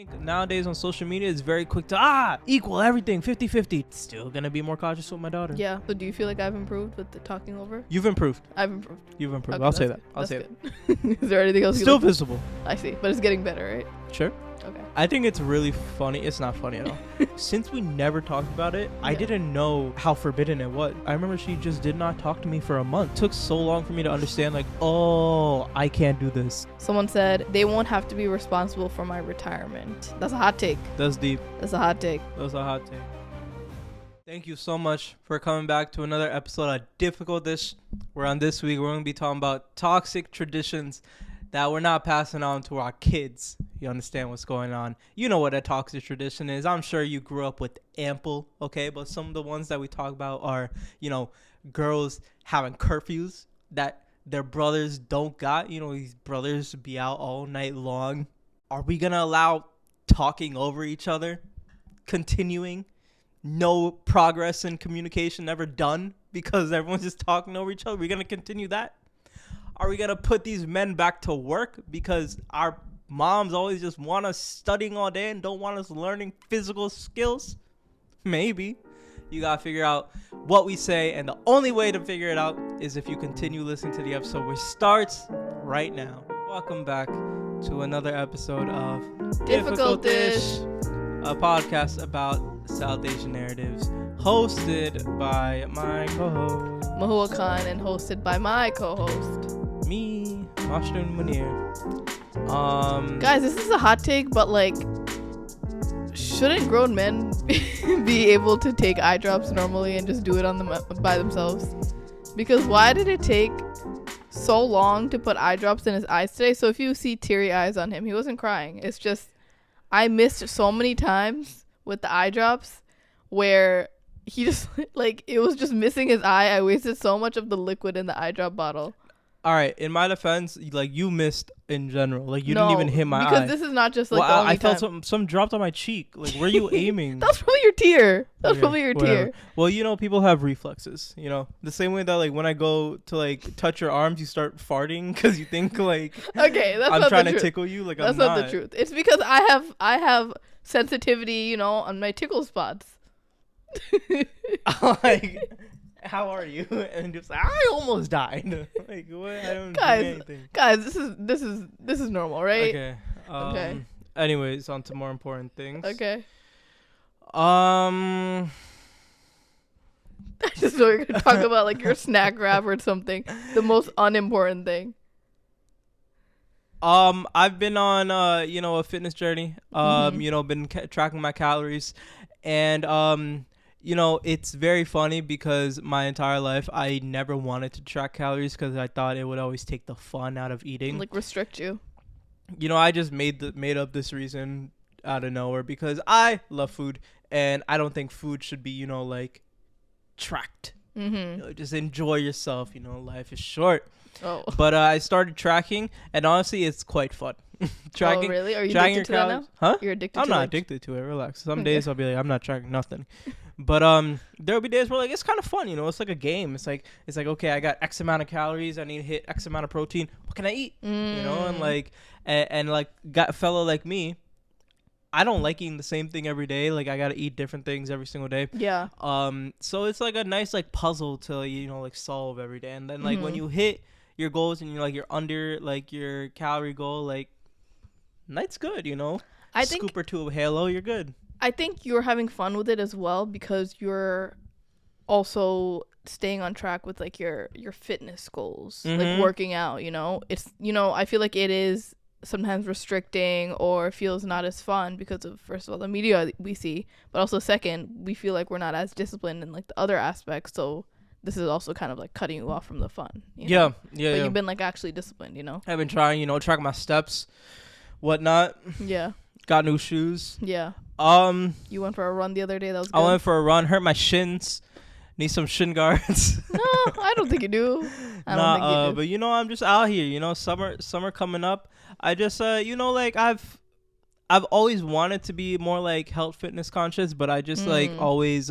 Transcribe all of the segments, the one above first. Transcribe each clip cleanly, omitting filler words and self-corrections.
think nowadays on social media it's very quick to equal everything 50-50. Still gonna be more cautious with my daughter. Yeah. So do you feel like I've improved with the talking over? You've improved. I've improved. You've improved. Okay, I'll say that. I'll say that. Is there anything else? Still visible. I see, but it's getting better, right? Sure. Okay. I think it's really funny. It's not funny at all. Since we never talked about it, I Yeah. didn't know how forbidden it was. I remember she just did not talk to me for a month. It took so long for me to understand, like, oh, I can't do this. Someone said they won't have to be responsible for my retirement. That's a hot take. That's deep. That's a hot take. That's a hot take. Thank you so much for coming back to another episode of Difficult Dish. We're on this week. We're going to be talking about toxic traditions that we're not passing on to our kids. You understand what's going on. You know what a toxic tradition is. I'm sure you grew up with ample, okay? But some of the ones that we talk about are, girls having curfews that their brothers don't got. These brothers be out all night long. Are we going to allow talking over each other? Continuing? No progress in communication ever done because everyone's just talking over each other? We're going to continue that? Are we going to put these men back to work because our moms always just want us studying all day and don't want us learning physical skills? Maybe. You got to figure out what we say, and the only way to figure it out is if you continue listening to the episode, which starts right now. Welcome back to another episode of Difficult Dish, a podcast about South Asian narratives, hosted by my co-host Mahua Khan, and hosted by my co-host me, Mashdun Munir. Guys, this is a hot take, but like, shouldn't grown men be able to take eye drops normally and just do it on them by themselves? Because why did it take so long to put eye drops in his eyes today? So if you see teary eyes on him, he wasn't crying. It's just I missed so many times with the eye drops where he just like it was just missing his eye. I wasted so much of the liquid in the eye drop bottle. All right, in my defense, like, you missed in general. Like, you didn't even hit my eye. Because this is not just like the only I felt time. some dropped on my cheek. Like, where are you aiming? That's probably your tear. That's Okay, probably your whatever. tear. Well, people have reflexes, the same way that, like, when I go to, like, touch your arms, you start farting because you think, like, Okay, that's I'm not trying the to truth. tickle you. Like, That's I'm not the truth. It's because I have sensitivity, on my tickle spots. Like, how are you? And just like, I almost died. Like, what? I don't do anything. Guys, this is normal, right? Okay. Okay. Anyways, on to more important things. Okay. I I just know you're gonna talk about like your snack wrap or something. The most unimportant thing. I've been on a fitness journey. Been tracking my calories, and it's very funny because my entire life I never wanted to track calories because I thought it would always take the fun out of eating. Like restrict you. I just made up this reason out of nowhere because I love food and I don't think food should be like tracked. Just enjoy yourself. Life is short. Oh. But I started tracking, and honestly, it's quite fun. Tracking. Oh, really? Are you tracking addicted to that now? Huh? You're addicted I'm to not it? addicted to it. Relax. Some Okay. days I'll be like, I'm not tracking nothing. But there'll be days where like it's kind of fun. It's like a game. It's like okay, I got X amount of calories. I need to hit X amount of protein. What can I eat? And like and like got a fellow like me. I don't like eating the same thing every day. Like I gotta eat different things every single day. Yeah. So it's like a nice like puzzle to like solve every day. And then like when you hit your goals and you're under like your calorie goal, like night's good. I think scoop or two of Halo, you're good. I think you're having fun with it as well because you're also staying on track with like your fitness goals, like working out. It's I feel like it is sometimes restricting or feels not as fun because of, first of all, the media we see, but also second, we feel like we're not as disciplined in like the other aspects. So this is also kind of like cutting you off from the fun. Yeah. But you've been like actually disciplined. I've been trying, track my steps, whatnot. Yeah. Got new shoes. Yeah. You went for a run the other day. That was good. I went for a run. Hurt my shins. Need some shin guards. No, I don't think you do. I don't think you do. But I'm just out here. Summer coming up. I just like I've always wanted to be more like health fitness conscious, but I just like always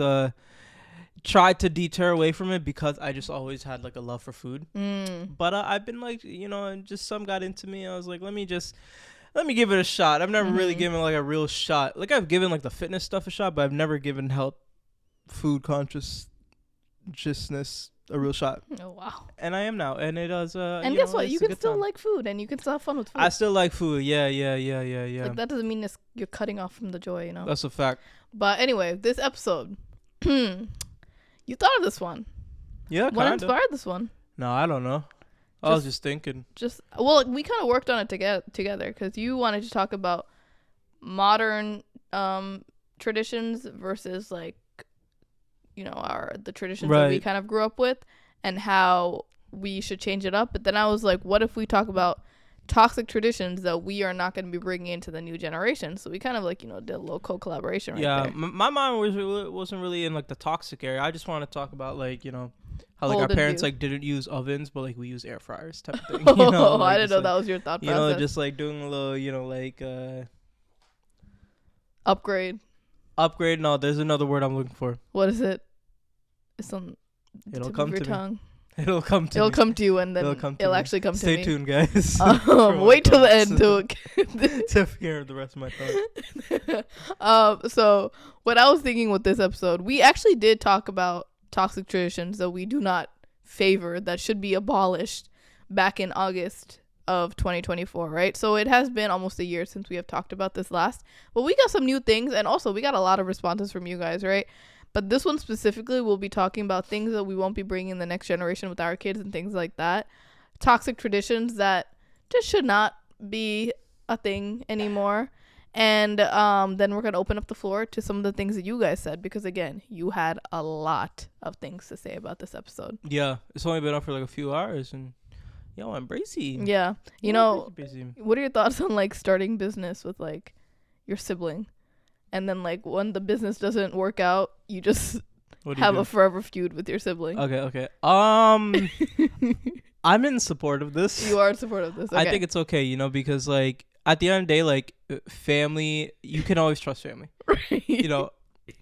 tried to deter away from it because I just always had like a love for food. But I've been like, and just some got into me. I was like, let me just let me give it a shot. I've never really Mhm. given like a real shot. Like I've given like the fitness stuff a shot, but I've never given health, food consciousness a real shot. Oh wow. And I am now, and it does. And you guess know, what? it's You a can good still time. like food, and you can still have fun with food. I still like food. Yeah. Like that doesn't mean you're cutting off from the joy, you know. That's a fact. But anyway, this episode, you thought of this one. Yeah, What kind of. inspired this one? No, I don't know. I was just thinking. Well, we kind of worked on it together because you wanted to talk about modern traditions versus like, you know, the traditions that we kind of grew up with and how we should change it up. But then I was like, what if we talk about toxic traditions that we are not going to be bringing into the new generation? So we kind of like, you know, did a little co-collaboration right there. My mind wasn't really in like the toxic area. I just want to talk about like, you know, how like Old our parents view. like didn't use ovens, but like we use air fryers type of thing. Oh, You know, like, I didn't know that was your thought process. You know, just like doing a little, you know, like Upgrade. No, there's another word I'm looking for. What is it? It's on the It'll tip come of your to me. tongue. It'll come to It'll me. come to you, and then it'll me. actually come to Stay me. tuned, guys. Wait till the end to hear the rest of my thoughts. So what I was thinking with this episode, we actually did talk about toxic traditions that we do not favor that should be abolished back in August of 2024, right? So it has been almost a year since we have talked about this last, but we got some new things, and also we got a lot of responses from you guys, right? But this one specifically, we'll be talking about things that we won't be bringing in the next generation with our kids and things like that. Toxic traditions that just should not be a thing anymore. And then we're going to open up the floor to some of the things that you guys said, because again, you had a lot of things to say about this episode. Yeah, it's only been up for like a few hours, and yo, I'm brazy. Yeah. You know, brazy. what are your thoughts on like starting business with like your sibling? And then like when the business doesn't work out, you just have a forever feud with your sibling. Okay. I'm in support of this. You are in support of this. Okay. I think it's okay, you know, because like at the end of the day, like family, you can always trust family. Right. You know,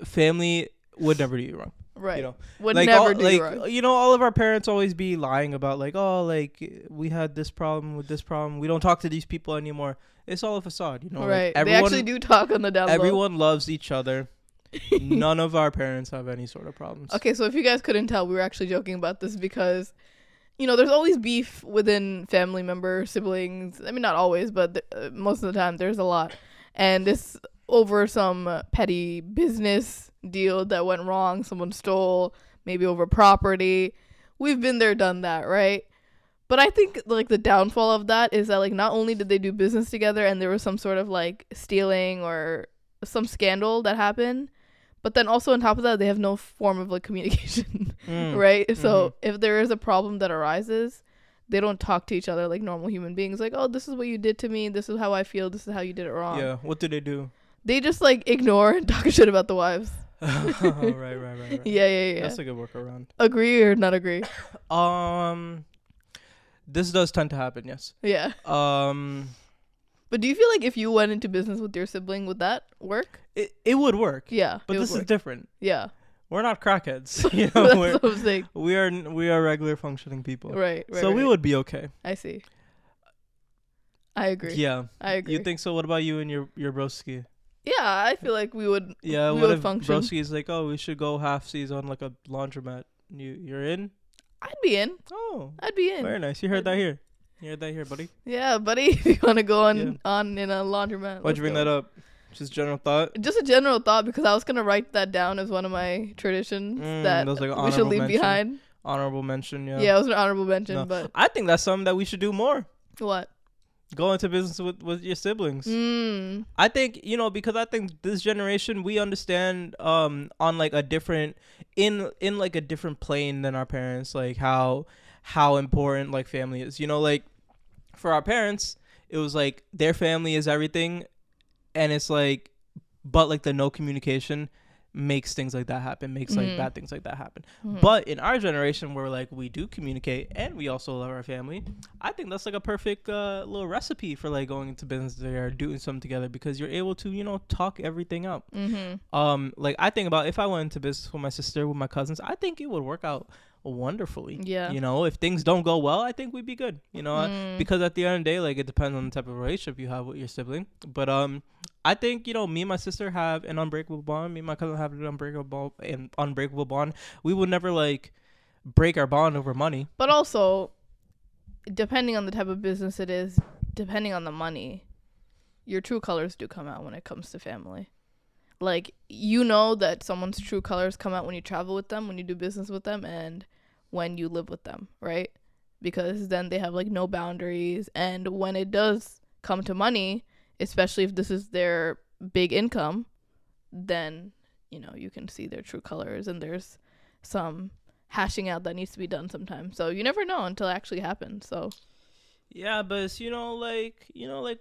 family would never do you wrong. Right. You know, would like never do you wrong. You know, all of our parents always be lying about like, oh, like we had this problem with this problem. We don't talk to these people anymore. It's all a facade, you know. Right. Like they actually do talk on the down low. Everyone loves each other. None of our parents have any sort of problems. Okay, so if you guys couldn't tell, we were actually joking about this because, you know, there's always beef within family members, siblings. I mean, not always, but most of the time there's a lot. And it's over some petty business deal that went wrong. Someone stole, maybe over property. We've been there, done that, right? But I think like the downfall of that is that like not only did they do business together and there was some sort of like stealing or some scandal that happened, but then also on top of that they have no form of like communication, right? Mm-hmm. So if there is a problem that arises, they don't talk to each other like normal human beings. Like, oh, this is what you did to me. This is how I feel. This is how you did it wrong. Yeah. What do they do? They just like ignore and talk shit about the wives. Right. Yeah. That's a good workaround. Agree or not agree? This does tend to happen, yes. Yeah. But do you feel like if you went into business with your sibling, would that work? It would work. Yeah. But this is different. Yeah. We're not crackheads. You know, That's what I'm saying. We are regular functioning people. Right. So we would be okay. I see. I agree. Yeah. I agree. You think so? What about you and your broski? Yeah, I feel like we would. Yeah. We what would if function. broski's like, oh, we should go half-seas on like a laundromat? You're in? I'd be in. Oh. I'd be in. Very nice. You heard that here. You heard that here, buddy. Yeah, buddy. If you want to go on in a laundromat. Why'd you bring that up? Just general thought? Just a general thought, because I was going to write that down as one of my traditions that like we should leave behind. Honorable mention, yeah. Yeah, it was an honorable mention, but I think that's something that we should do more. What? Go into business with your siblings. I think, you know, because I think this generation, we understand on like a different in like a different plane than our parents, like how important like family is. You know, like for our parents, it was like their family is everything, and it's like, but like the no communication makes things like that happen, makes like bad things like that happen. But in our generation, where like we do communicate and we also love our family, I think that's like a perfect little recipe for like going into business together, doing something together, because you're able to, you know, talk everything out. Like I think about if I went into business with my sister, with my cousins, I think it would work out wonderfully. Yeah. You know, if things don't go well, I think we'd be good. You know, because at the end of the day, like, it depends on the type of relationship you have with your sibling. But I think, you know, me and my sister have an unbreakable bond. Me and my cousin have an unbreakable bond. We would never like break our bond over money. But also, depending on the type of business it is, depending on the money, your true colors do come out when it comes to family. Like, you know that someone's true colors come out when you travel with them, when you do business with them, and when you live with them, right? Because then they have, like, no boundaries. And when it does come to money, especially if this is their big income, then, you know, you can see their true colors, and there's some hashing out that needs to be done sometimes. So you never know until it actually happens. So yeah, but it's, you know, like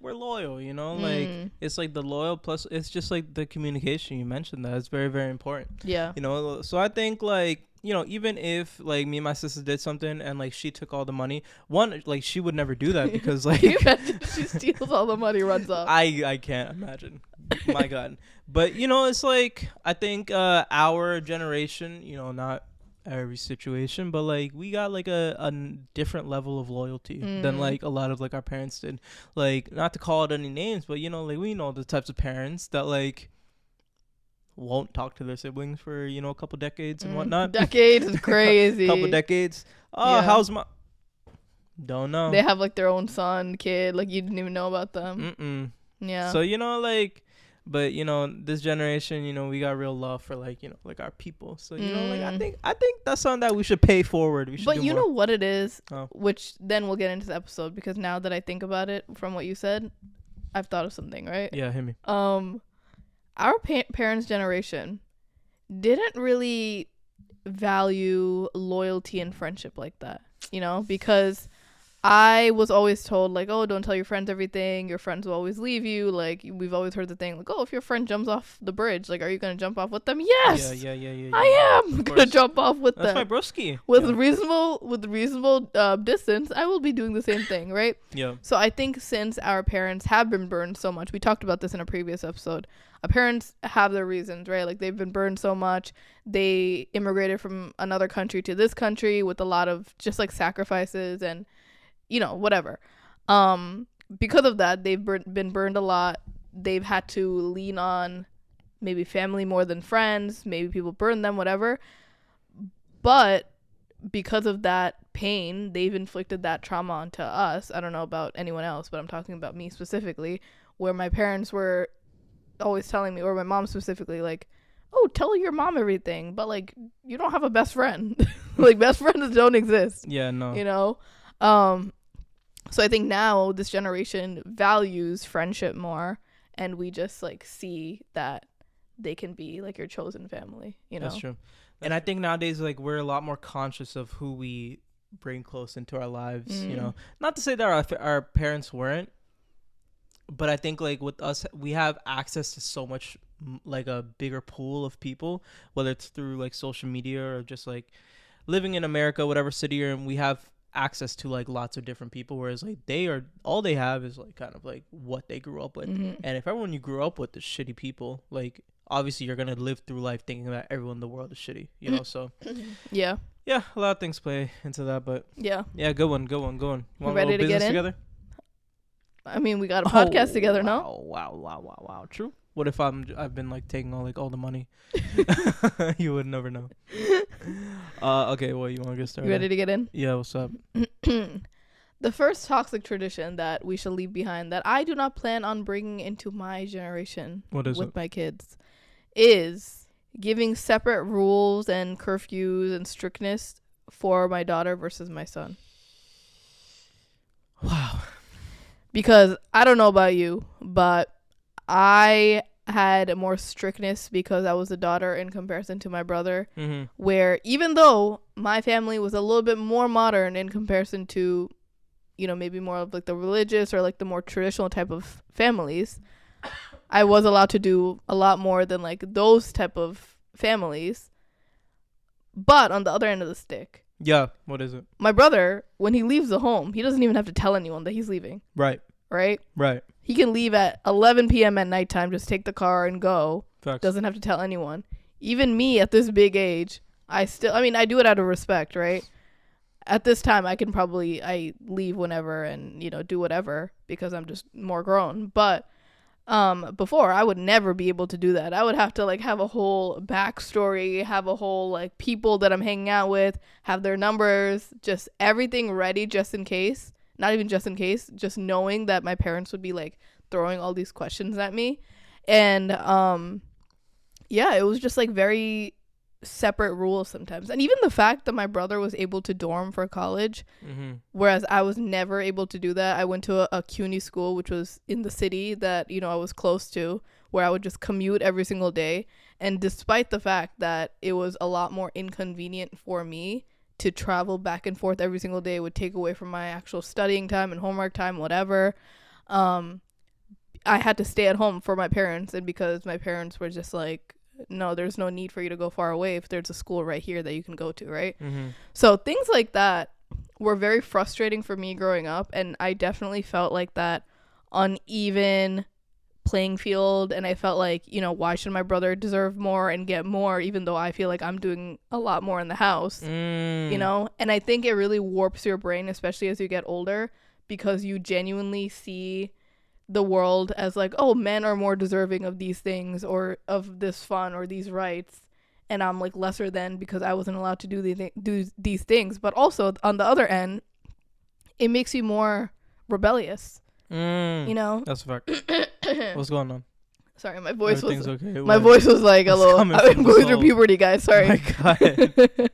we're loyal, you know, like it's like the loyal plus it's just like the communication. You mentioned that it's very, very important. Yeah. You know, so I think, like, you know, even if like me and my sister did something and like she took all the money, one, like, she would never do that because like Can you imagine she steals all the money, runs off? I can't imagine. My God. But, you know, it's like, I think our generation, you know, not every situation, but like we got like a different level of loyalty than like a lot of like our parents did. Like, not to call it any names, but, you know, like we know the types of parents that like won't talk to their siblings for, you know, a couple decades and whatnot. Decades is crazy. Couple decades. Oh, yeah. How's my? Don't know. They have like their own son, kid, like you didn't even know about them. Yeah. So, you know, like, but, you know, this generation, you know, we got real love for, like, you know, like our people. So, you know, like, I think that's something that we should pay forward. We should. But you know what it is, oh. Which then we'll get into the episode, because now that I think about it from what you said, I've thought of something, right? Yeah, hit me. Our parents' generation didn't really value loyalty and friendship like that, you know, because I was always told, like, oh, don't tell your friends everything. Your friends will always leave you. Like, we've always heard the thing, like, oh, if your friend jumps off the bridge, like, are you going to jump off with them? Yes. Yeah. I am going to jump off with them. That's my broski. With reasonable distance, I will be doing the same thing, right? Yeah. So I think since our parents have been burned so much, we talked about this in a previous episode, our parents have their reasons, right? Like, they've been burned so much. They immigrated from another country to this country with a lot of just, like, sacrifices and, you know, whatever. Because of that, they've been burned a lot. They've had to lean on maybe family more than friends. Maybe people burn them, whatever. But because of that pain, they've inflicted that trauma onto us. I don't know about anyone else, but I'm talking about me specifically, where my parents were always telling me, or my mom specifically, like, oh, tell your mom everything. But, like, you don't have a best friend. Like, best friends don't exist. Yeah, no. You know? So I think now this generation values friendship more, and we just, like, see that they can be, like, your chosen family, you know? That's true. And I think nowadays, like, we're a lot more conscious of who we bring close into our lives, you know? Not to say that our parents weren't, but I think, like, with us, we have access to so much, like, a bigger pool of people, whether it's through, like, social media or just, like, living in America, whatever city you're in, we have access to, like, lots of different people, whereas, like, all they have is, like, kind of, like, what they grew up with. And if everyone you grew up with is shitty people, like, obviously you're gonna live through life thinking that everyone in the world is shitty, you know? So yeah, a lot of things play into that, but yeah, good one. You ready to get in together? I mean, we got a podcast together, no? Wow. True. What if I've been, like, taking all the money? You would never know. Okay, well, you want to get started? You ready to get in? Yeah, what's up? The first toxic tradition that we should leave behind, that I do not plan on bringing into my generation with my kids, is giving separate rules and curfews and strictness for my daughter versus my son. Wow. Because I don't know about you, but I had more strictness because I was a daughter in comparison to my brother, where even though my family was a little bit more modern in comparison to, you know, maybe more of, like, the religious or, like, the more traditional type of families, I was allowed to do a lot more than, like, those type of families. But on the other end of the stick, yeah, what is it? My brother, when he leaves the home, he doesn't even have to tell anyone that he's leaving. Right. He can leave at 11 p.m. at nighttime, just take the car and go. Facts. Doesn't have to tell anyone. Even me at this big age, I do it out of respect, right? At this time, I leave whenever and, do whatever because I'm just more grown. But before, I would never be able to do that. I would have to like have a whole backstory, have a whole like people that I'm hanging out with, have their numbers, just everything ready just in case. Not even just in case, just knowing that my parents would be like throwing all these questions at me. And yeah, it was just like very separate rules sometimes. And even the fact that my brother was able to dorm for college, whereas I was never able to do that. I went to a CUNY school, which was in the city that, I was close to, where I would just commute every single day. And despite the fact that it was a lot more inconvenient for me to travel back and forth every single day, it would take away from my actual studying time and homework time, whatever. I had to stay at home for my parents. And because my parents were just like, no, there's no need for you to go far away if there's a school right here that you can go to, right? So things like that were very frustrating for me growing up, and I definitely felt like that uneven playing field, and I felt like, why should my brother deserve more and get more even though I feel like I'm doing a lot more in the house, and I think it really warps your brain, especially as you get older, because you genuinely see the world as like, oh, men are more deserving of these things or of this fun or these rights, and I'm like lesser than because I wasn't allowed to do these things. But also on the other end, it makes you more rebellious. That's a fact. What's going on? Sorry, my voice was okay. My voice was like a little. I'm going through puberty, guys. Sorry. Oh my God.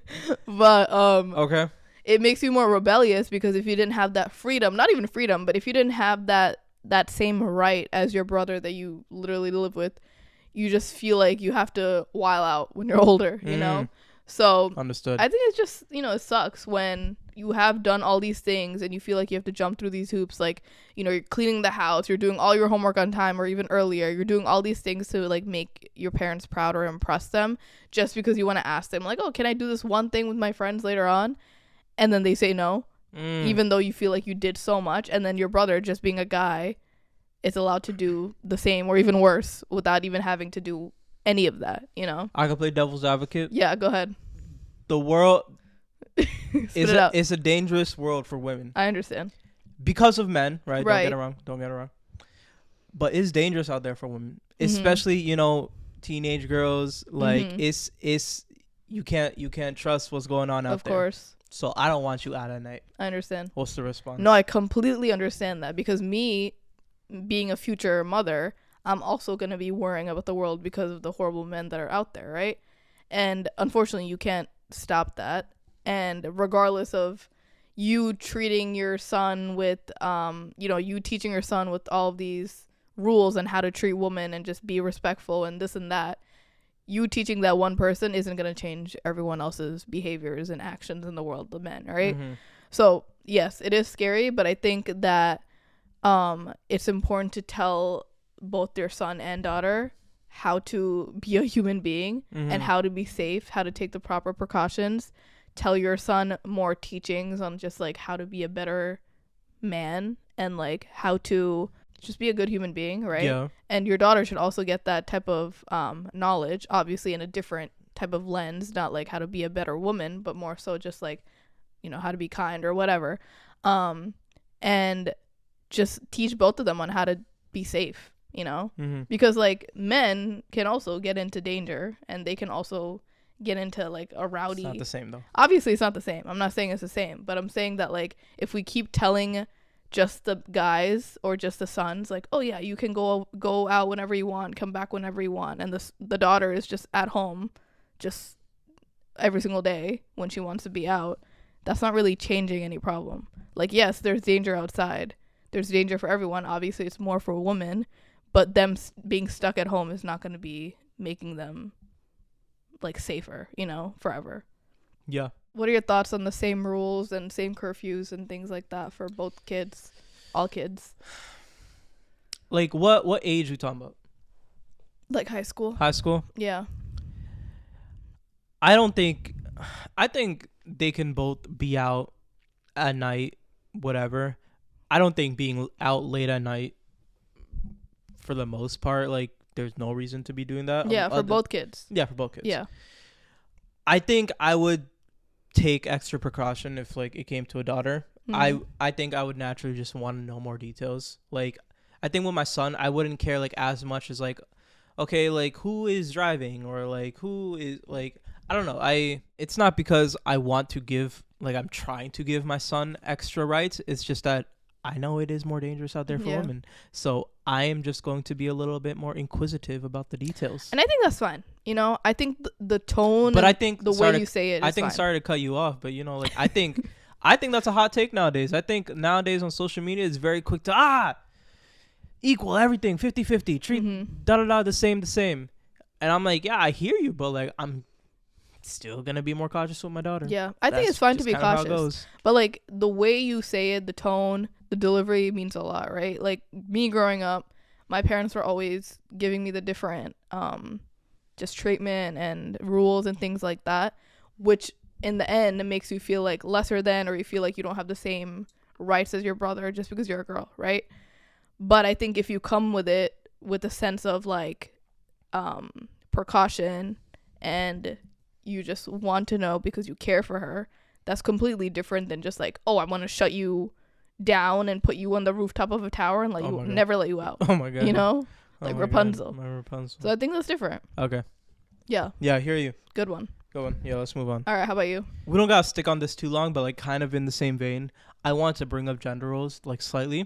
But okay. It makes you more rebellious because if you didn't have that freedom, not even freedom, but if you didn't have that same right as your brother that you literally live with, you just feel like you have to while out when you're older, So understood. I think it's just, it sucks when you have done all these things and you feel like you have to jump through these hoops. Like, you're cleaning the house, you're doing all your homework on time or even earlier. You're doing all these things to like make your parents proud or impress them just because you want to ask them like, oh, can I do this one thing with my friends later on? And then they say no. Even though you feel like you did so much, and then your brother, just being a guy, is allowed to do the same or even worse without even having to do any of that, I can play devil's advocate. Yeah, go ahead. The world is a dangerous world for women. I understand. Because of men, right? Don't get it wrong. But it's dangerous out there for women, especially, teenage girls. Like, it's you can't trust what's going on out there. Of course. So I don't want you out at night. I understand. What's the response? No, I completely understand that, because me being a future mother, I'm also going to be worrying about the world because of the horrible men that are out there, right? And unfortunately, you can't stop that. And regardless of you treating your son with, you teaching your son with all of these rules and how to treat women and just be respectful and this and that, you teaching that one person isn't going to change everyone else's behaviors and actions in the world, the men, right? So yes, it is scary, but I think that it's important to tell both your son and daughter how to be a human being and how to be safe, how to take the proper precautions. Tell your son more teachings on just like how to be a better man and like how to just be a good human being, right? Yeah. And your daughter should also get that type of knowledge, obviously in a different type of lens, not like how to be a better woman, but more so just like, how to be kind or whatever. And just teach both of them on how to be safe, because like men can also get into danger and they can also get into like a rowdy. It's not the same though. Obviously it's not the same. I'm not saying it's the same, but I'm saying that like if we keep telling just the guys or just the sons like, oh yeah, you can go out whenever you want, come back whenever you want, and the daughter is just at home just every single day when she wants to be out, that's not really changing any problem. Like, yes, there's danger outside, there's danger for everyone, obviously it's more for a woman, but them being stuck at home is not going to be making them like safer, forever. Yeah. What are your thoughts on the same rules and same curfews and things like that for both kids, all kids? Like what age are we talking about? Like high school. High school? Yeah. I think they can both be out at night, whatever. I don't think being out late at night, for the most part, like there's no reason to be doing that. Yeah, for both kids. Yeah, for both kids. Yeah. I think I would take extra precaution if like it came to a daughter. I think I would naturally just want to know more details. Like I think with my son, I wouldn't care like as much as like, okay, like who is driving or like who is like, I don't know. It's not because I want to give, like I'm trying to give my son extra rights. It's just that I know it is more dangerous out there for women. So I am just going to be a little bit more inquisitive about the details. And I think that's fine. You know, I think the tone, but I think the way you say it is fine. Sorry to cut you off, but you know, like I think that's a hot take nowadays. I think nowadays on social media it's very quick to equal everything 50-50, treat the same. And I'm like, yeah, I hear you, but like I'm still gonna be more cautious with my daughter. Yeah, I think it's fine to be cautious, but like the way you say it, the tone, the delivery means a lot, right? Like me growing up, my parents were always giving me the different just treatment and rules and things like that, which in the end it makes you feel like lesser than, or you feel like you don't have the same rights as your brother just because you're a girl, right? But I think if you come with it with a sense of like precaution and you just want to know because you care for her, that's completely different than just like, oh, I want to shut you down and put you on the rooftop of a tower and never let you out. Oh my god. You know? Like Rapunzel. My Rapunzel. So I think that's different. Okay. Yeah. Yeah, I hear you. Good one. Yeah, let's move on. All right, how about you? We don't gotta stick on this too long, but like kind of in the same vein, I want to bring up gender roles like slightly.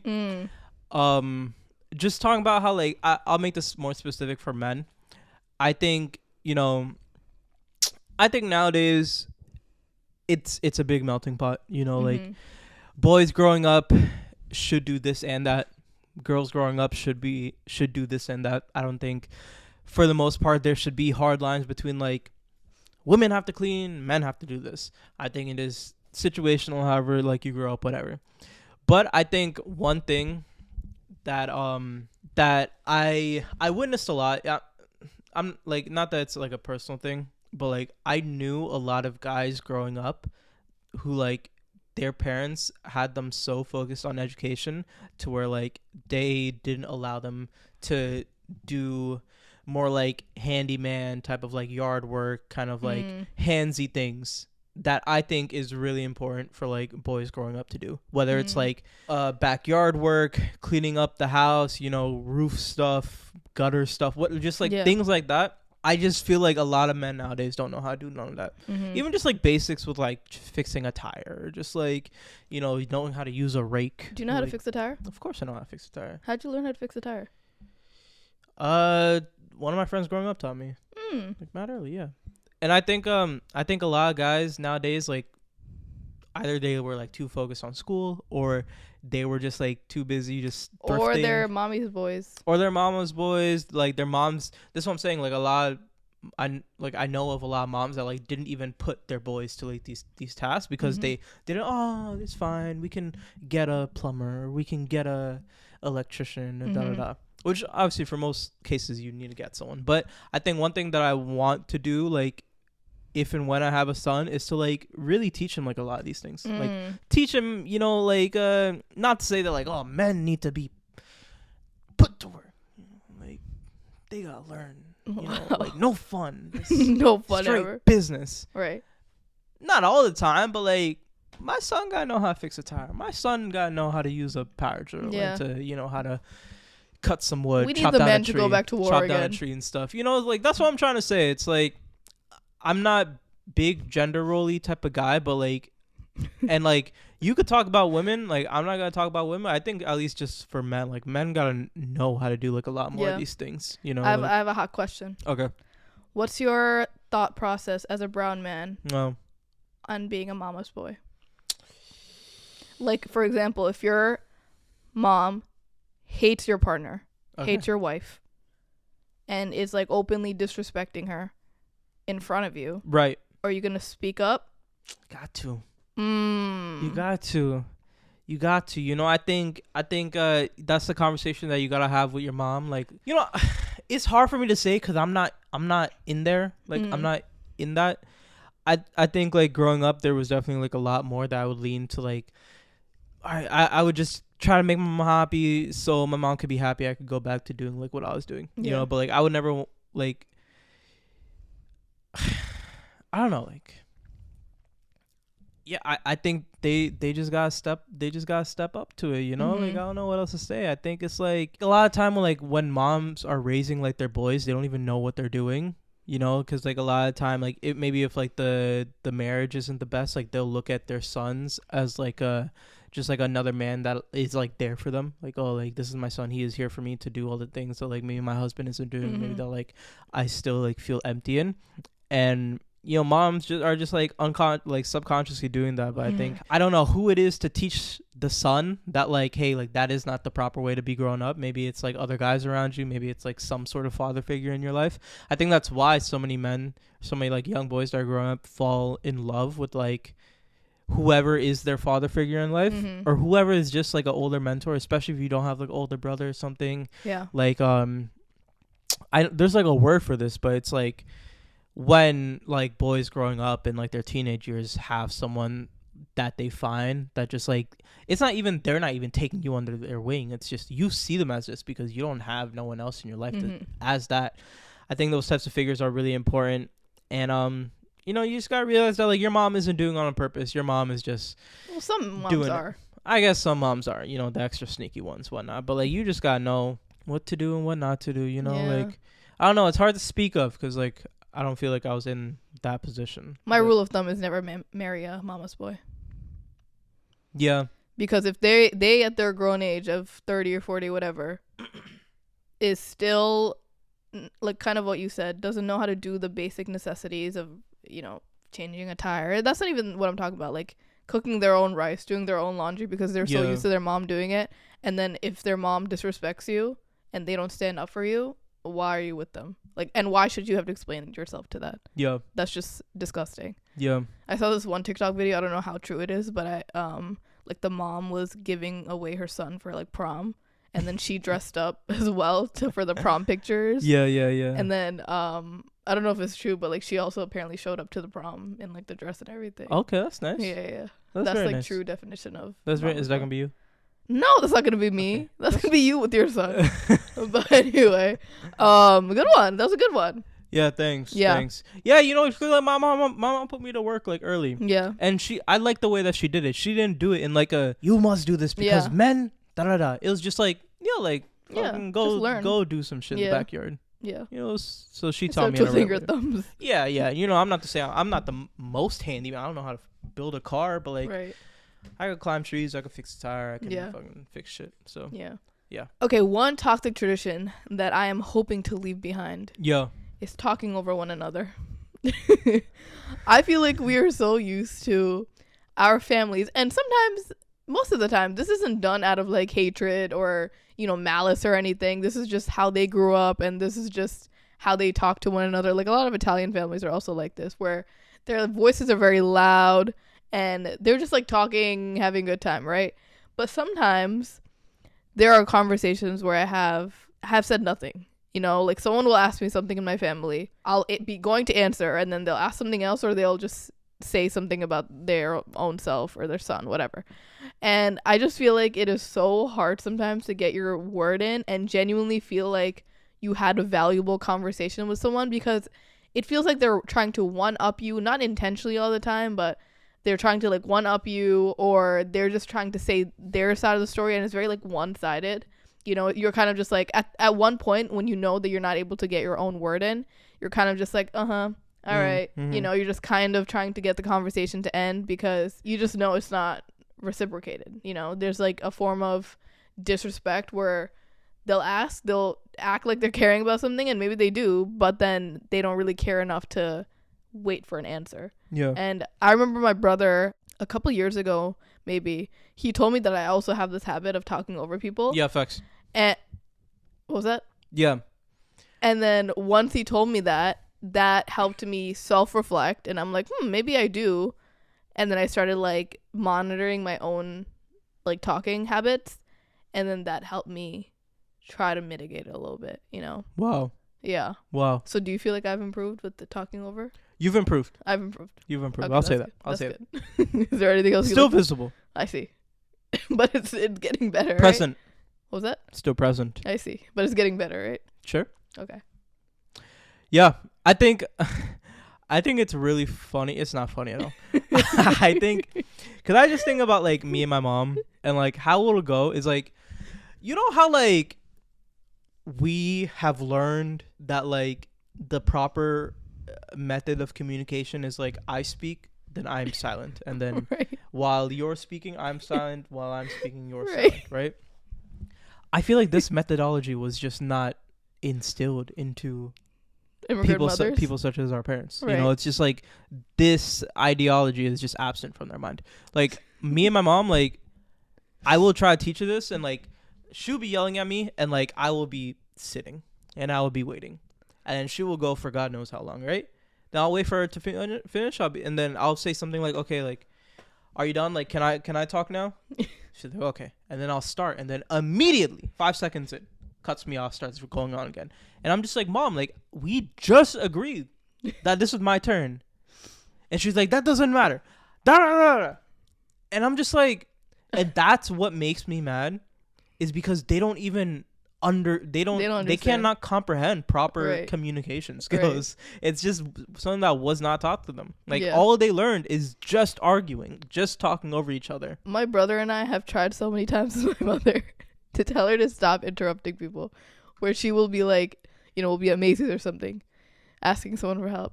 Just talking about how like I'll make this more specific for men. I think, you know, nowadays it's a big melting pot, you know, like boys growing up should do this and that. Girls growing up should do this and that. I don't think for the most part there should be hard lines between like women have to clean, men have to do this. I think it is situational, however, like you grow up, whatever. But I think one thing that that I witnessed a lot, I'm like, not that it's like a personal thing, but like I knew a lot of guys growing up who like their parents had them so focused on education to where like they didn't allow them to do more like handyman type of like yard work, kind of like handsy things that I think is really important for like boys growing up to do, whether it's like backyard work, cleaning up the house, you know, roof stuff, gutter stuff, what just like things like that. I just feel like a lot of men nowadays don't know how to do none of that. Even just like basics with like fixing a tire, just like, you know, knowing how to use a rake. Do you know how to fix a tire? Of course I know how to fix a tire. How'd you learn how to fix a tire? One of my friends growing up taught me. Like Matt Early, yeah. And I think a lot of guys nowadays, like either they were like too focused on school or they were just like too busy just thrifting. Or their mommy's boys. Or their mama's boys, like their moms. This is what I'm saying. Like a lot of, I know of a lot of moms that like didn't even put their boys to like these tasks because they didn't. Oh, it's fine. We can get a plumber. We can get a electrician. And da da da. Which obviously for most cases you need to get someone. But I think one thing that I want to do, like if and when I have a son, is to like really teach him like a lot of these things. Like teach him, you know, like not to say that like, oh, men need to be put to work. Like they gotta learn, you know, like no fun. No fun straight ever. Business. Right. Not all the time, but like my son gotta know how to fix a tire. My son gotta know how to use a power drill and to, you know, how to cut some wood. We need the men to go back to war again. Chop down a tree and stuff. You know, like that's what I'm trying to say. It's like I'm not big gender role-y type of guy, but like, and like you could talk about women. Like I'm not gonna talk about women. I think at least just for men, like men gotta know how to do like a lot more of these things. You know. I have a hot question. Okay. What's your thought process as a brown man on being a mama's boy? Like for example, if your mom hates your partner, hates your wife, and is like openly disrespecting her in front of you, right? Are you gonna speak up? Got to. You got to. You know, I think that's the conversation that you gotta have with your mom. Like, you know, it's hard for me to say because I'm not in there. Like, I'm not in that. I think like growing up, there was definitely like a lot more that I would lean to like. I would just try to make my mom happy so my mom could be happy. I could go back to doing like what I was doing, you know. But like I would never like. I don't know, like, yeah, I think they just gotta step up to it, you know. Like, I don't know what else to say. I think it's like a lot of time when moms are raising like their boys, they don't even know what they're doing, you know, because like a lot of time, like, it maybe if like the marriage isn't the best, like they'll look at their sons as like just like another man that is like there for them, like, oh, like, this is my son, he is here for me to do all the things that like maybe my husband isn't doing. Maybe they'll like, I still like feel empty in. And you know, moms are just like like subconsciously doing that. But I think, I don't know who it is to teach the son that like, hey, like, that is not the proper way to be growing up. Maybe it's like other guys around you, maybe it's like some sort of father figure in your life. I think that's why so many like young boys that are growing up fall in love with like whoever is their father figure in life, or whoever is just like an older mentor, especially if you don't have like older brother or something. Yeah. Like there's like a word for this, but it's like when like boys growing up in like their teenage years have someone that they find that just like, they're not even taking you under their wing. It's just you see them as this because you don't have no one else in your life as that. I think those types of figures are really important. And you know, you just gotta realize that like your mom isn't doing it on purpose. Your mom is just some moms are. I guess some moms are, you know, the extra sneaky ones, whatnot. But like, you just gotta know what to do and what not to do, you know. Like, I don't know, it's hard to speak of because like I don't feel like I was in that position. My rule of thumb is never marry a mama's boy. Yeah. Because if they at their grown age of 30 or 40, whatever, is still like kind of what you said, doesn't know how to do the basic necessities of, you know, changing a tire. That's not even what I'm talking about. Like cooking their own rice, doing their own laundry because they're so used to their mom doing it. And then if their mom disrespects you and they don't stand up for you, why are you with them? Like, and why should you have to explain yourself to that? Yeah. That's just disgusting. Yeah. I saw this one TikTok video. I don't know how true it is, but like the mom was giving away her son for like prom, and then she dressed up as well for the prom pictures. Yeah. And then I don't know if it's true, but like she also apparently showed up to the prom in like the dress and everything. Okay, that's nice. Yeah. That's like nice. True definition of. Is that gonna be you? No, that's not gonna be me. That's gonna be you with your son. But anyway, good one. That was a good one. Yeah, thanks. Thanks. Yeah, you know, like my mom put me to work like early. Yeah. And I like the way that she did it. She didn't do it in like you must do this because men da da da. It was just like, go do some shit in the backyard. Yeah. You know, so she taught me. Finger thumbs. Yeah. You know, I'm not the most handy. I don't know how to build a car, but like. Right. I could climb trees, I could fix a tire, I can fucking fix shit. So yeah. Okay, one toxic tradition that I am hoping to leave behind is talking over one another. I feel like we are so used to our families, and sometimes, most of the time, this isn't done out of like hatred or, you know, malice or anything. This is just how they grew up, and this is just how they talk to one another. Like a lot of Italian families are also like this, where their voices are very loud. And they're just like talking, having a good time, right? But sometimes there are conversations where I have said nothing. You know, like someone will ask me something in my family. I'll be going to answer, and then they'll ask something else, or they'll just say something about their own self or their son, whatever. And I just feel like it is so hard sometimes to get your word in and genuinely feel like you had a valuable conversation with someone, because it feels like they're trying to one-up you, not intentionally all the time, but they're trying to like one up you, or they're just trying to say their side of the story, and it's very like one-sided. You know, you're kind of just like at one point when you know that you're not able to get your own word in, you're kind of just like, all right. You know, you're just kind of trying to get the conversation to end because you just know it's not reciprocated. You know, there's like a form of disrespect where they'll act like they're caring about something, and maybe they do, but then they don't really care enough to wait for an answer. Yeah. And I remember my brother a couple years ago, maybe, he told me that I also have this habit of talking over people. Yeah, facts. And what was that? Yeah. And then once he told me that helped me self-reflect, and I'm like, maybe I do. And then I started like monitoring my own like talking habits, and then that helped me try to mitigate it a little bit, you know. Wow. Yeah. Wow. So do you feel like I've improved with the talking over? You've improved. I've improved. You've improved. Okay, I'll say that. I'll say it. Is there anything else? Still visible. I see. But it's getting better. Present. Right? What was that? Still present. I see. But it's getting better, right? Sure. Okay. Yeah. I think I think it's really funny. It's not funny at all. I think, because I just think about like me and my mom and like how it'll go is like, you know how like we have learned that like the proper method of communication is like I speak, then I'm silent, and then while you're speaking, I'm silent. While I'm speaking, you're silent. Right? I feel like this methodology was just not instilled into people such as our parents. You know, it's just like this ideology is just absent from their mind. Like me and my mom, like I will try to teach her this, and like she'll be yelling at me, and like I will be sitting and I will be waiting, and then she will go for God knows how long, right? Then I'll wait for her to finish, and then I'll say something like, okay, like, are you done? Like, can I talk now? She's like, okay. And then I'll start, and then immediately 5 seconds in, cuts me off, starts going on again. And I'm just like, Mom, like, we just agreed that this was my turn. And she's like, that doesn't matter. And I'm just like, and that's what makes me mad, is because they don't even they cannot comprehend proper communication skills. It's just something that was not taught to them. Like all they learned is just arguing, just talking over each other. My brother and I have tried so many times with my mother to tell her to stop interrupting people, where she will be like, you know, we'll be at Macy's or something, asking someone for help.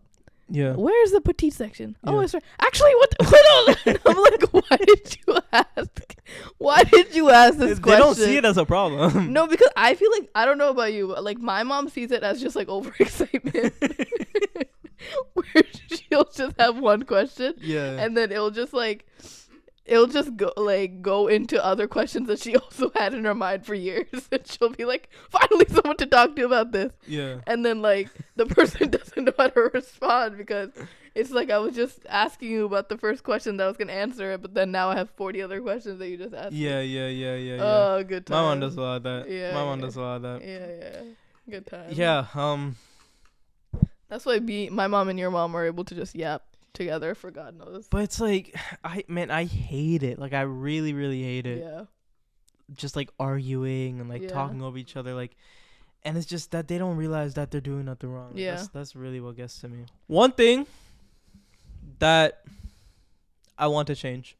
Yeah. Where's the petite section? Yeah. Oh, it's right. Actually, what? I'm like, why did you ask? Why did you ask this question? They don't see it as a problem. No, because I feel like, I don't know about you, but like my mom sees it as just like overexcitement. Where she'll just have one question. Yeah. And then it'll just go into other questions that she also had in her mind for years, and she'll be like, finally someone to talk to about this. Yeah. And then like the person doesn't know how to respond, because it's like, I was just asking you about the first question that I was gonna answer it, but then now I have 40 other questions that you just asked yeah me. Oh, good time. My mom does a lot of that. Yeah Good time. Yeah. That's why my mom and your mom are able to just yap together for God knows. But it's like, I hate it. Like I really, really hate it. Yeah. Just like arguing and like talking over each other, like, and it's just that they don't realize that they're doing nothing wrong. Yeah. That's really what gets to me. One thing that I want to change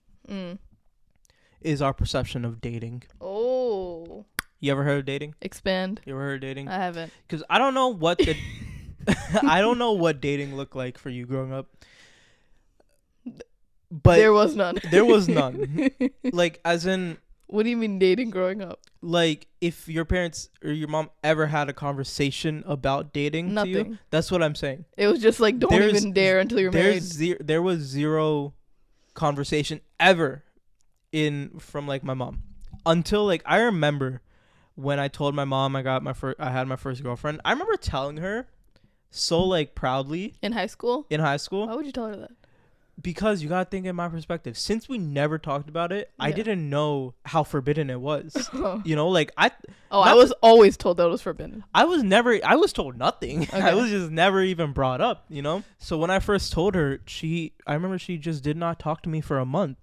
is our perception of dating. Oh. You ever heard of dating? Expand. You ever heard of dating? I haven't. Because I don't know what the I don't know what dating looked like for you growing up. But there was none. There was none. Like, as in, what do you mean dating growing up? Like, if your parents or your mom ever had a conversation about dating to you, that's what I'm saying. It was just like, don't even dare until you're married. There was zero conversation ever from like my mom, until like I remember when I told my mom I had my first girlfriend. I remember telling her so like proudly in high school. Why would you tell her that? Because you gotta think in my perspective. Since we never talked about it, I didn't know how forbidden it was. You know, like I was always told that it was forbidden. I was told nothing. Okay. I was just never even brought up, you know? So when I first told her, I remember she just did not talk to me for a month.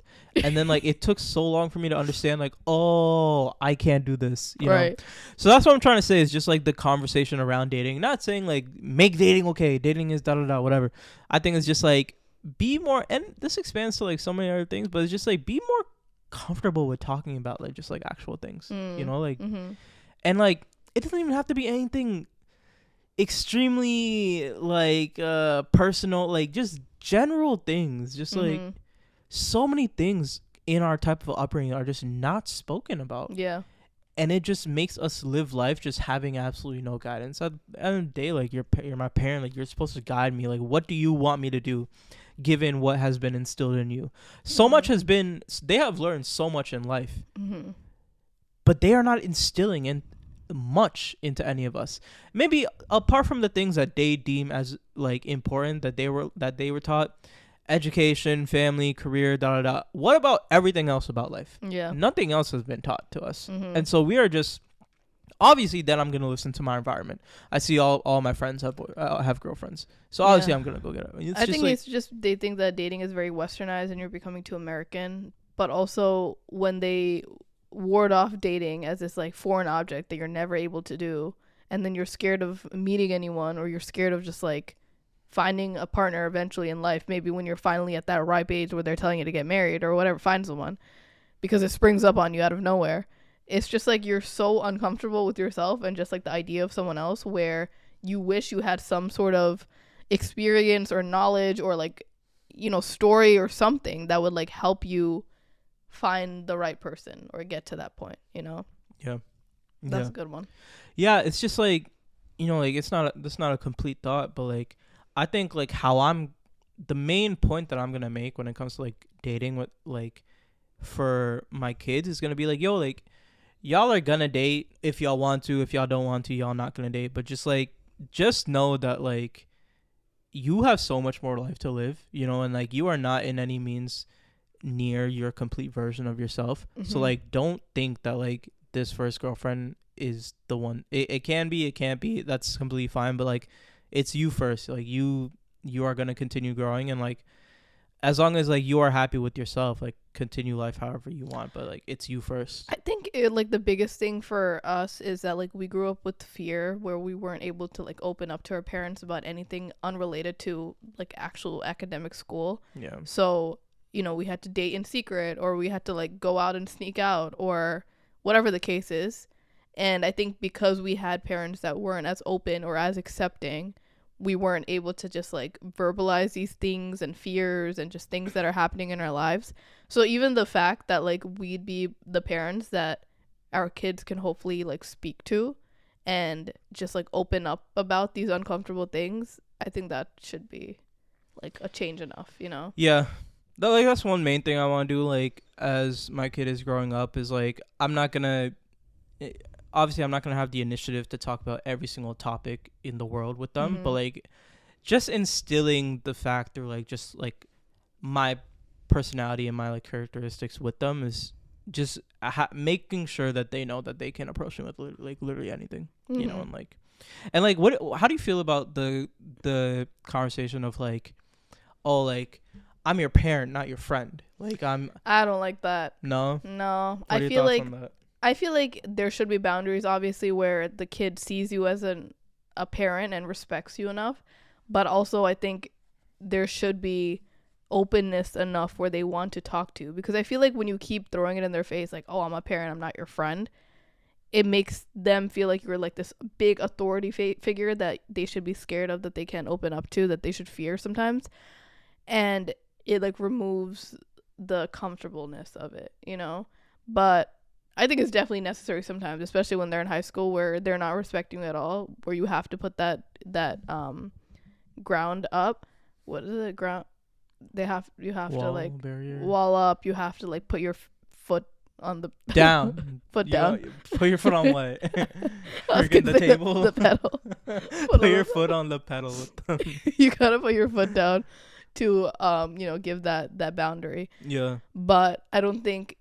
And then like it took so long for me to understand, like, oh, I can't do this. You know? So that's what I'm trying to say, is just like the conversation around dating. Not saying like make dating okay, dating is whatever. I think it's just like, be more, and this expands to like so many other things, but it's just like be more comfortable with talking about like just like actual things, you know, like and like it doesn't even have to be anything extremely like personal, like just general things, just like so many things in our type of upbringing are just not spoken about. And it just makes us live life just having absolutely no guidance. At the end of the day, like you're my parent, like you're supposed to guide me, like what do you want me to do given what has been instilled in you? So much has been, they have learned so much in life, but they are not instilling in much into any of us. Maybe apart from the things that they deem as like important that they were taught, education, family, career, what about everything else about life? Nothing else has been taught to us. And so we are just, obviously then I'm gonna listen to my environment. I see all my friends have girlfriends, so obviously I'm gonna go get it. I think it's just they think that dating is very westernized and you're becoming too American, but also when they ward off dating as this like foreign object that you're never able to do, and then you're scared of meeting anyone, or you're scared of just like finding a partner eventually in life, maybe when you're finally at that ripe age where they're telling you to get married or whatever, find someone, because it springs up on you out of nowhere. It's just like you're so uncomfortable with yourself and just like the idea of someone else, where you wish you had some sort of experience or knowledge or like, you know, story or something that would like help you find the right person or get to that point, you know? Yeah. That's a good one. Yeah, it's just like, you know, like that's not a complete thought, but like I think like the main point that I'm gonna make when it comes to like dating with like for my kids is gonna be like, yo, like y'all are gonna date if y'all want to. If y'all don't want to, y'all not gonna date. But just know that like you have so much more life to live, you know, and like you are not in any means near your complete version of yourself. So like don't think that like this first girlfriend is the one. It can be, it can't be, that's completely fine, but like it's you first. Like you are gonna continue growing, and like as long as like you are happy with yourself, like continue life however you want, but like it's you first. I think like the biggest thing for us is that like we grew up with fear, where we weren't able to like open up to our parents about anything unrelated to like actual academic school. Yeah. So, you know, we had to date in secret, or we had to like go out and sneak out, or whatever the case is. And I think because we had parents that weren't as open or as accepting, we weren't able to just like verbalize these things and fears and just things that are happening in our lives. So even the fact that like we'd be the parents that our kids can hopefully like speak to and just like open up about these uncomfortable things, I think that should be like a change enough, you know? Yeah. Like that's one main thing I want to do, like as my kid is growing up, is like I'm not gonna have the initiative to talk about every single topic in the world with them, but like just instilling the fact, or like just like my personality and my like characteristics with them is just making sure that they know that they can approach me with literally anything, you know, and like how do you feel about the conversation of like, oh, like I'm your parent, not your friend. Like I don't like that. No. I feel like there should be boundaries, obviously, where the kid sees you as a parent and respects you enough. But also I think there should be openness enough where they want to talk to you. Because I feel like when you keep throwing it in their face, like, oh, I'm a parent, I'm not your friend, it makes them feel like you're like this big authority figure that they should be scared of, that they can't open up to, that they should fear sometimes. And it like removes the comfortableness of it, you know? But I think it's definitely necessary sometimes, especially when they're in high school where they're not respecting you at all, where you have to put that ground up. What is it? You have to like barrier. Wall up. You have to like put your foot on the down. Foot down. Put your foot on what? Freaking the table. The pedal. Put your foot on the pedal. You gotta put your foot down to you know, give that boundary. Yeah. But I don't think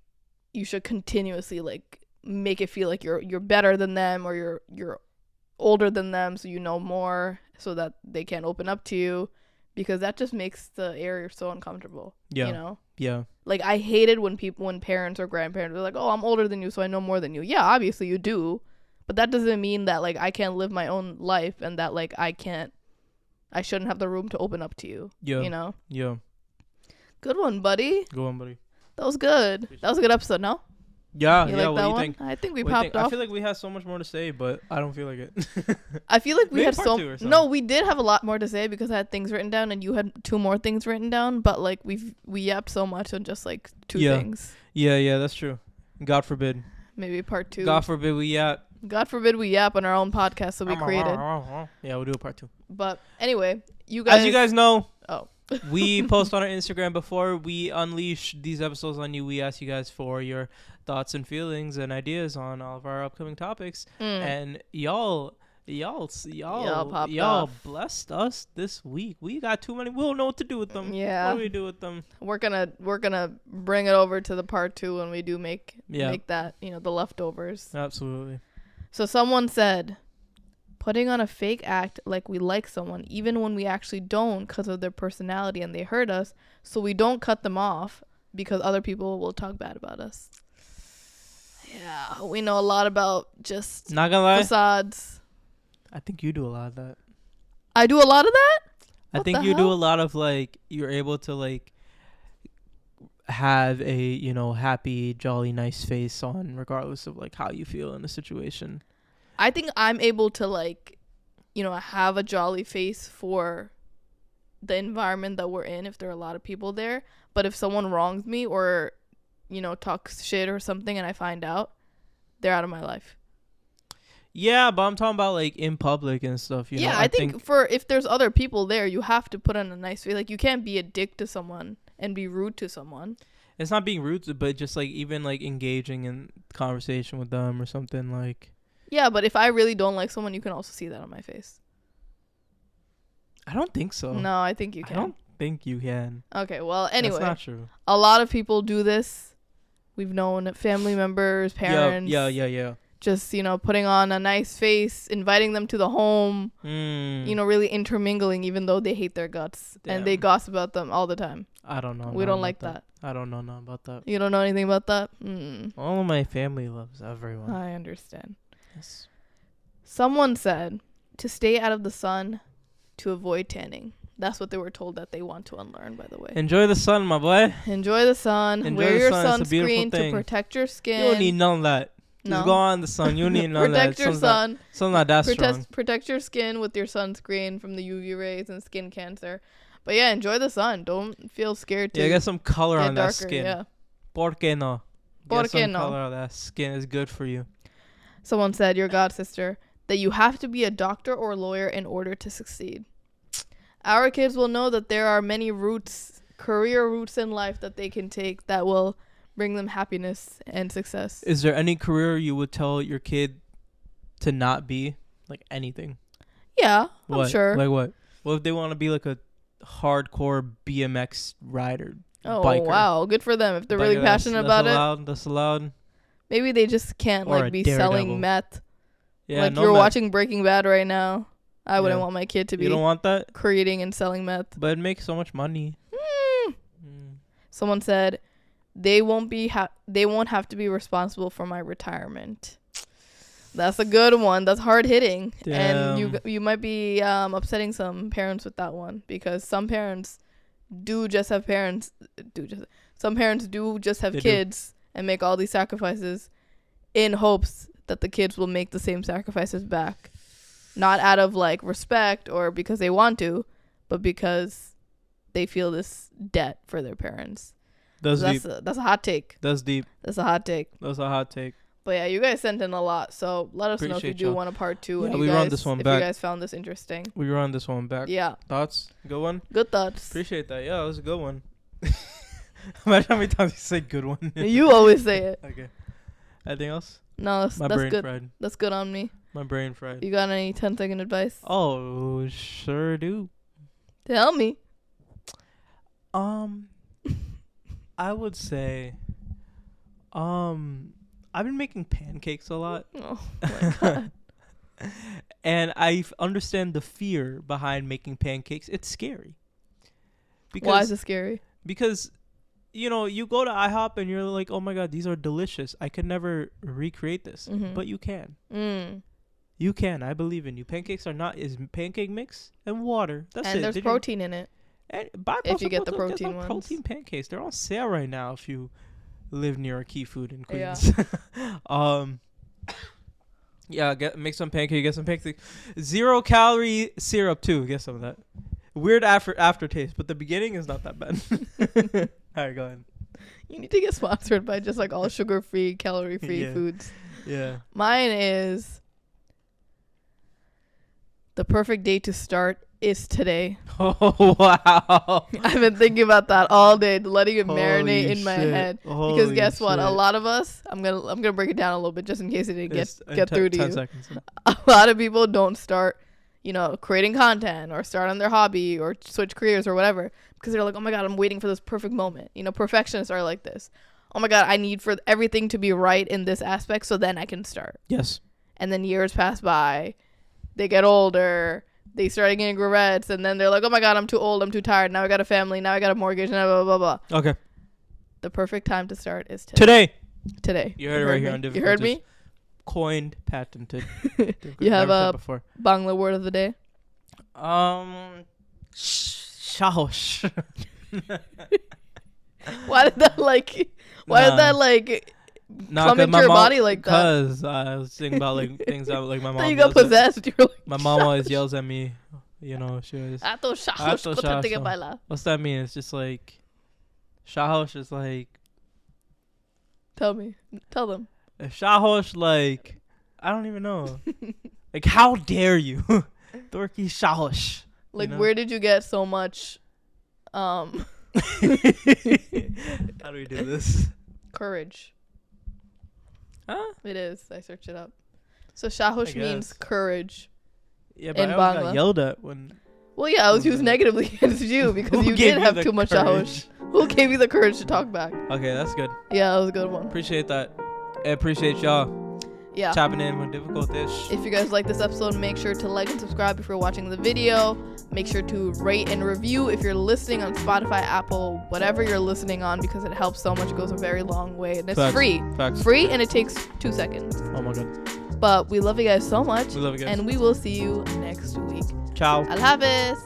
you should continuously like make it feel like you're better than them, or you're older than them, so you know more, so that they can't open up to you, because that just makes the area so uncomfortable. Yeah. You know? Yeah. Like I hated when parents or grandparents are like, oh, I'm older than you, so I know more than you. Yeah, obviously you do, but that doesn't mean that like I can't live my own life, and that like I shouldn't have the room to open up to you. Yeah. You know? Yeah. Good one, buddy. Go on, buddy. That was good. That was a good episode, no? Yeah, you yeah. like What that do you one? think? I think we popped off. I feel like we had so much more to say, but I don't feel like it. I feel like we had No, we did have a lot more to say because I had things written down and you had 2 more things written down, but like we yapped so much on just like 2 things. Yeah, that's true. God forbid. Maybe part 2. God forbid we yap. God forbid we yap on our own podcast that we created. Yeah, we'll do a part 2. But anyway, as you guys know, we post on our Instagram before we unleash these episodes on you. We ask you guys for your thoughts and feelings and ideas on all of our upcoming topics, and y'all blessed us this week. We got too many. We don't know what to do with them. Yeah, what do we do with them? We're gonna bring it over to the part 2 when we do make that, you know, the leftovers. Absolutely. So someone said, putting on a fake act like we like someone even when we actually don't, because of their personality and they hurt us, so we don't cut them off because other people will talk bad about us. Yeah, we know a lot about just not gonna lie, facades. I think you do a lot of that. I do a lot of that? I What think the you do hell? a lot of like you're able to like have a happy, jolly, nice face on regardless of like how you feel in a situation. I think I'm able to like, have a jolly face for the environment that we're in if there are a lot of people there. But if someone wrongs me or, talks shit or something and I find out, they're out of my life. Yeah, but I'm talking about like in public and stuff. Yeah, I think for if there's other people there, you have to put on a nice face. Like you can't be a dick to someone and be rude to someone. it's not being rude, but just like even like engaging in conversation with them or something like. Yeah, but if I really don't like someone, you can also see that on my face. I don't think so. No, I think you can. I don't think you can. Okay, well, anyway. That's not true. A lot of people do this. We've known family members, parents. Yeah. Just, putting on a nice face, inviting them to the home, really intermingling even though they hate their guts. Damn. And they gossip about them all the time. I don't know. We don't like that. I don't know nothing about that. You don't know anything about that? All of my family loves everyone. I understand. Yes. Someone said to stay out of the sun to avoid tanning. That's what they were told that they want to unlearn, by the way. Enjoy the sun, my boy. Enjoy the sun. Enjoy Wear the your sun. It's a beautiful sunscreen to thing. protect your skin. You don't need none of that. No. Just go on the sun. You don't need none of that. Protect your sun. Sun's not that strong. Protect your skin with your sunscreen from the UV rays and skin cancer. But yeah, enjoy the sun. Don't feel scared to get some color on darker, that skin. Yeah. ¿Por qué no? ¿Por Get qué some no? color on that skin. Is good for you. Someone said, your god sister, that you have to be a doctor or lawyer in order to succeed. Our kids will know that there are many career routes in life that they can take that will bring them happiness and success. Is there any career you would tell your kid to not be? Like anything? Yeah, What? I'm sure. Like what? What if they want to be like a hardcore BMX rider? Oh, biker? wow. Good for them if they're really passionate about it. That's allowed. Maybe they just can't Or a be daredevil. selling meth. Yeah, like no you're meth. watching Breaking Bad right now. I wouldn't Yeah. want my kid to be You don't want that? creating and selling meth. But it makes so much money. Someone said they won't have to be responsible for my retirement. That's a good one. That's hard hitting. Damn. And you might be upsetting some parents with that one because some parents do just have some parents do just have kids and make all these sacrifices in hopes that the kids will make the same sacrifices back. Not out of like respect or because they want to, but because they feel this debt for their parents. That's deep. That's a hot take. That's deep. That's a hot take. That's a hot take. But yeah, you guys sent in a lot, so let us know if you Appreciate do y'all. want a part 2. Yeah, and we you run guys, this one if back. you guys found this interesting. We run this one back. Yeah. Thoughts? Good one? Good thoughts. Appreciate that. Yeah, it was a good one. Imagine how many times you say good one. You always say it. Okay. Anything else? No, My that's brain good. fried. That's good on me. My brain fried. You got any 10-second advice? Oh, sure do. Tell me. I would say, I've been making pancakes a lot. Oh my god. And I understand the fear behind making pancakes. It's scary. Why is it scary? Because, you go to IHOP and you're like, oh my God, these are delicious. I could never recreate this. Mhm. But you can. Mm. You can. I believe in you. Pancakes is pancake mix and water. That's it. And there's protein in it. And buy If you get the get protein some ones. protein pancakes. They're on sale right now if you live near a Key Food in Yeah. Queens. Make some pancake. Get some pancakes. 0 calorie syrup too. Get some of that. Weird aftertaste, but the beginning is not that bad. All right, go ahead. You need to get sponsored by just like all sugar-free, calorie-free Yeah. foods. Yeah. Mine is the perfect day to start is today. Oh wow. I've been thinking about that all day, letting it Holy marinate in my shit. head. Because Holy guess what? A shit. lot of us, I'm gonna break it down a little bit just in case it didn't get through to 10 you. seconds. A lot of people don't start, creating content or start on their hobby or switch careers or whatever because they're like, oh my God, I'm waiting for this perfect moment. Perfectionists are like this. Oh my God, I need for everything to be right in this aspect so then I can start. Yes. And then years pass by, they get older, they start getting regrets, and then they're like, oh my God, I'm too old, I'm too tired, now I got a family, now I got a mortgage, and blah, blah, blah, blah. Okay. The perfect time to start is today. You heard it right here on You Difficulties. heard me? Coined, patented. You have Never said a before. Bangla word of the day? shahosh. Why did that like? Why did that like? Come into your body like that? Because I was thinking about like things that like my mom. You got possessed. You're like, my mom always yells at me. You know, she always. What's that mean? It's just like, shahosh is like. Tell them. Shahosh, like, I don't even know. Like, how dare you, dorky shahosh? Like, you know? Where did you get so much? How do we do this? Courage. Huh? It is. I searched it up. So shahosh means courage. Yeah, but I got yelled at when. Well, yeah, I was used negatively against you because you did have too much shahosh. Who gave you the courage to talk back? Okay, that's good. Yeah, that was a good one. Appreciate that. I appreciate y'all. Yeah. Tapping in with difficult ish. If you guys like this episode, make sure to like and subscribe if you're watching the video. Make sure to rate and review if you're listening on Spotify, Apple, whatever you're listening on, because it helps so much. It goes a very long way. And it's free. Facts. Free, and it takes 2 seconds. Oh my god. But we love you guys so much. We love you guys. And we will see you next week. Ciao. Al Hafiz.